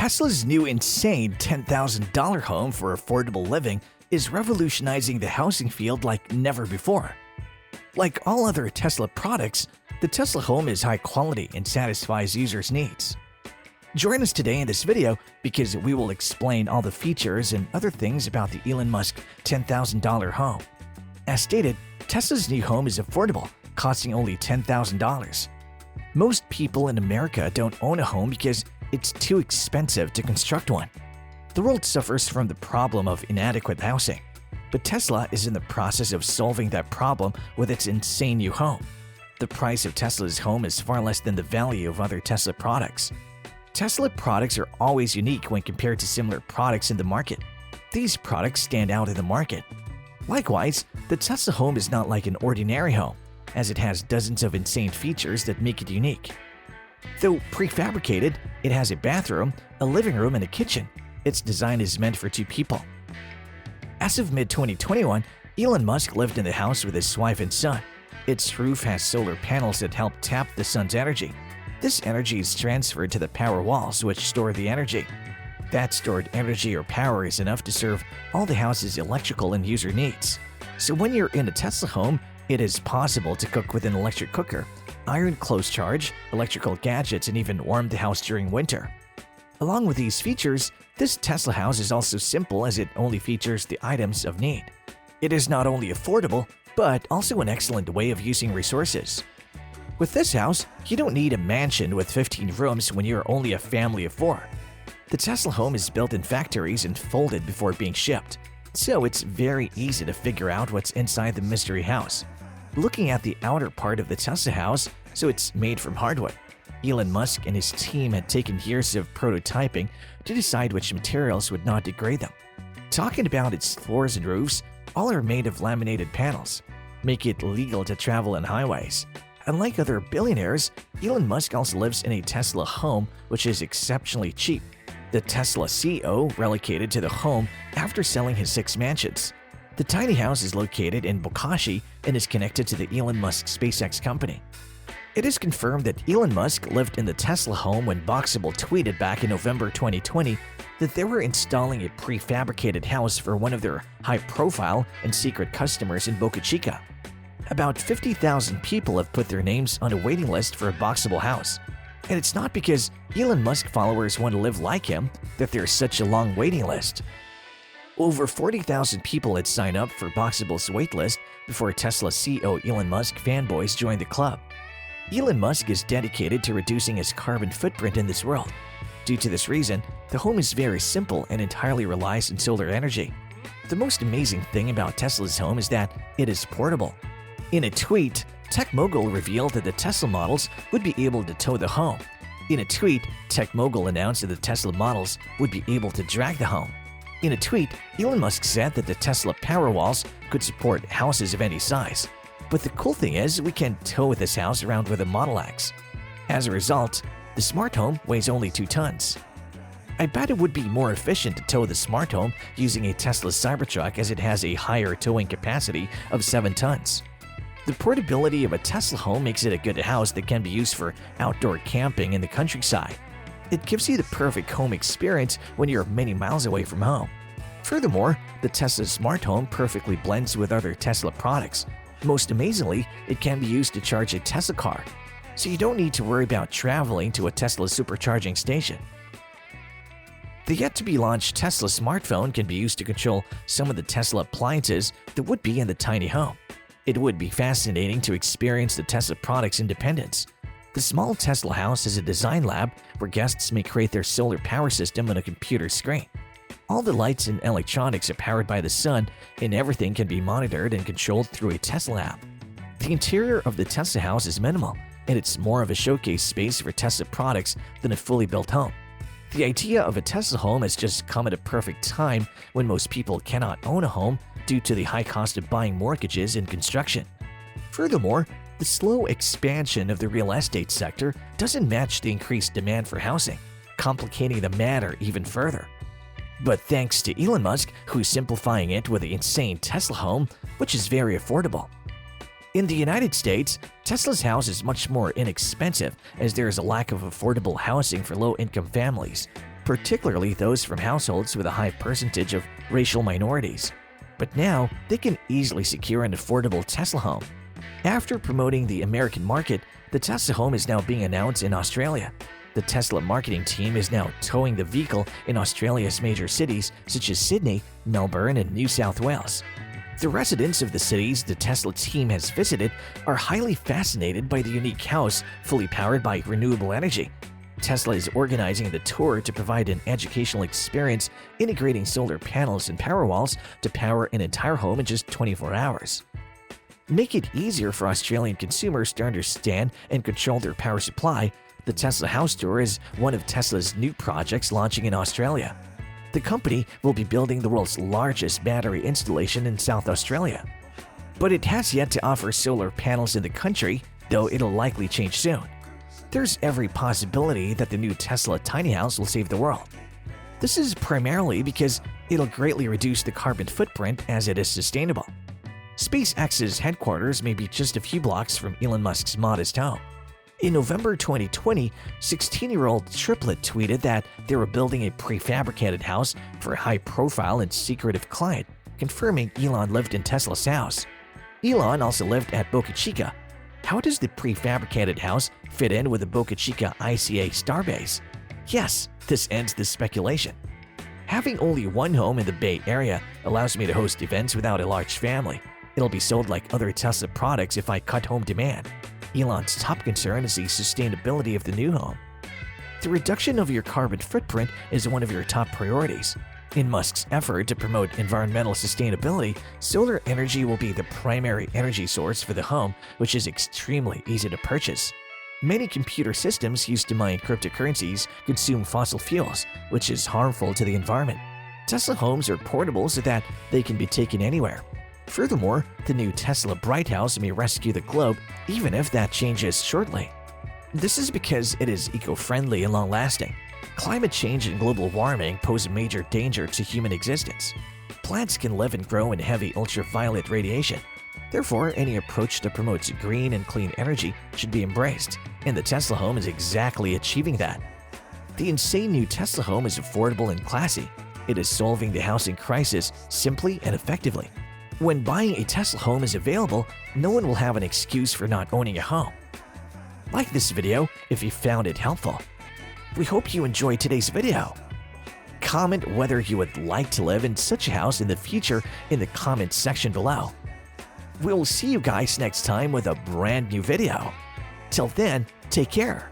Tesla's new insane $10,000 home for affordable living is revolutionizing the housing field like never before. Like all other Tesla products, the Tesla home is high quality and satisfies users' needs. Join us today in this video because we will explain all the features and other things about the Elon Musk $10,000 home. As stated, Tesla's new home is affordable, costing only $10,000. Most people in America don't own a home because it's too expensive to construct one. The world suffers from the problem of inadequate housing, but Tesla is in the process of solving that problem with its insane new home. The price of Tesla's home is far less than the value of other Tesla products. Tesla products are always unique when compared to similar products in the market. These products stand out in the market. Likewise, the Tesla home is not like an ordinary home, as it has dozens of insane features that make it unique. Though prefabricated, it has a bathroom, a living room, and a kitchen. Its design is meant for two people. As of mid-2021, Elon Musk lived in the house with his wife and son. Its roof has solar panels that help tap the sun's energy. This energy is transferred to the power walls, which store the energy. That stored energy or power is enough to serve all the house's electrical and user needs. So when you're in a Tesla home, it is possible to cook with an electric cooker, iron clothes charge, electrical gadgets, and even warm the house during winter. Along with these features, this Tesla house is also simple as it only features the items of need. It is not only affordable, but also an excellent way of using resources. With this house, you don't need a mansion with 15 rooms when you're only a family of 4. The Tesla home is built in factories and folded before being shipped, so it's very easy to figure out what's inside the mystery house. Looking at the outer part of the Tesla house, so it's made from hardwood. Elon Musk and his team had taken years of prototyping to decide which materials would not degrade them. Talking about its floors and roofs, all are made of laminated panels, make it legal to travel on highways. Unlike other billionaires, Elon Musk also lives in a Tesla home, which is exceptionally cheap. The Tesla CEO relocated to the home after selling his 6 mansions. The tiny house is located in Bokashi and is connected to the Elon Musk SpaceX company. It is confirmed that Elon Musk lived in the Tesla home when Boxable tweeted back in November 2020 that they were installing a prefabricated house for one of their high-profile and secret customers in Boca Chica. About 50,000 people have put their names on a waiting list for a Boxable house. And it's not because Elon Musk followers want to live like him that there's such a long waiting list. Over 40,000 people had signed up for Boxable's waitlist before Tesla CEO Elon Musk fanboys joined the club. Elon Musk is dedicated to reducing his carbon footprint in this world. Due to this reason, the home is very simple and entirely relies on solar energy. The most amazing thing about Tesla's home is that it is portable. In a tweet, Tech Mogul revealed that the Tesla models would be able to tow the home. In a tweet, Tech Mogul announced that the Tesla models would be able to drag the home. In a tweet, Elon Musk said that the Tesla Powerwalls could support houses of any size. But the cool thing is, we can tow this house around with a Model X. As a result, the smart home weighs only 2 tons. I bet it would be more efficient to tow the smart home using a Tesla Cybertruck as it has a higher towing capacity of 7 tons. The portability of a Tesla home makes it a good house that can be used for outdoor camping in the countryside. It gives you the perfect home experience when you're many miles away from home. Furthermore, the Tesla smart home perfectly blends with other Tesla products. Most amazingly, it can be used to charge a Tesla car, so you don't need to worry about traveling to a Tesla supercharging station. The yet-to-be-launched Tesla smartphone can be used to control some of the Tesla appliances that would be in the tiny home. It would be fascinating to experience the Tesla product's independence. The small Tesla house is a design lab where guests may create their solar power system on a computer screen. All the lights and electronics are powered by the sun, and everything can be monitored and controlled through a Tesla app. The interior of the Tesla house is minimal, and it's more of a showcase space for Tesla products than a fully built home. The idea of a Tesla home has just come at a perfect time when most people cannot own a home due to the high cost of buying mortgages and construction. Furthermore, the slow expansion of the real estate sector doesn't match the increased demand for housing, complicating the matter even further. But thanks to Elon Musk, who's simplifying it with the insane Tesla home, which is very affordable. In the United States, Tesla's house is much more inexpensive as there is a lack of affordable housing for low-income families. particularly those from households with a high percentage of racial minorities. But now, they can easily secure an affordable Tesla home. After promoting the American market, the Tesla home is now being announced in Australia. The Tesla marketing team is now towing the vehicle in Australia's major cities such as Sydney, Melbourne, and New South Wales. The residents of the cities the Tesla team has visited are highly fascinated by the unique house fully powered by renewable energy. Tesla is organizing the tour to provide an educational experience integrating solar panels and Powerwalls to power an entire home in just 24 hours. Make it easier for Australian consumers to understand and control their power supply. The Tesla House Tour is one of Tesla's new projects launching in Australia. The company will be building the world's largest battery installation in South Australia. But it has yet to offer solar panels in the country, though it'll likely change soon. There's every possibility that the new Tesla tiny house will save the world. This is primarily because it'll greatly reduce the carbon footprint as it is sustainable. SpaceX's headquarters may be just a few blocks from Elon Musk's modest home. In November 2020, 16-year-old triplet tweeted that they were building a prefabricated house for a high-profile and secretive client, confirming Elon lived in Tesla's house. Elon also lived at Boca Chica. How does the prefabricated house fit in with the Boca Chica ICA starbase? Yes, this ends the speculation. Having only one home in the Bay Area allows me to host events without a large family. It'll be sold like other Tesla products if I cut home demand. Elon's top concern is the sustainability of the new home. The reduction of your carbon footprint is one of your top priorities. In Musk's effort to promote environmental sustainability, solar energy will be the primary energy source for the home, which is extremely easy to purchase. Many computer systems used to mine cryptocurrencies consume fossil fuels, which is harmful to the environment. Tesla homes are portable so that they can be taken anywhere. Furthermore, the new Tesla Bright House may rescue the globe, even if that changes shortly. This is because it is eco-friendly and long-lasting. Climate change and global warming pose a major danger to human existence. Plants can live and grow in heavy ultraviolet radiation. Therefore, any approach that promotes green and clean energy should be embraced, and the Tesla home is exactly achieving that. The insane new Tesla home is affordable and classy. It is solving the housing crisis simply and effectively. When buying a Tesla home is available, no one will have an excuse for not owning a home. Like this video if you found it helpful. We hope you enjoyed today's video. Comment whether you would like to live in such a house in the future in the comments section below. We'll see you guys next time with a brand new video. Till then, take care.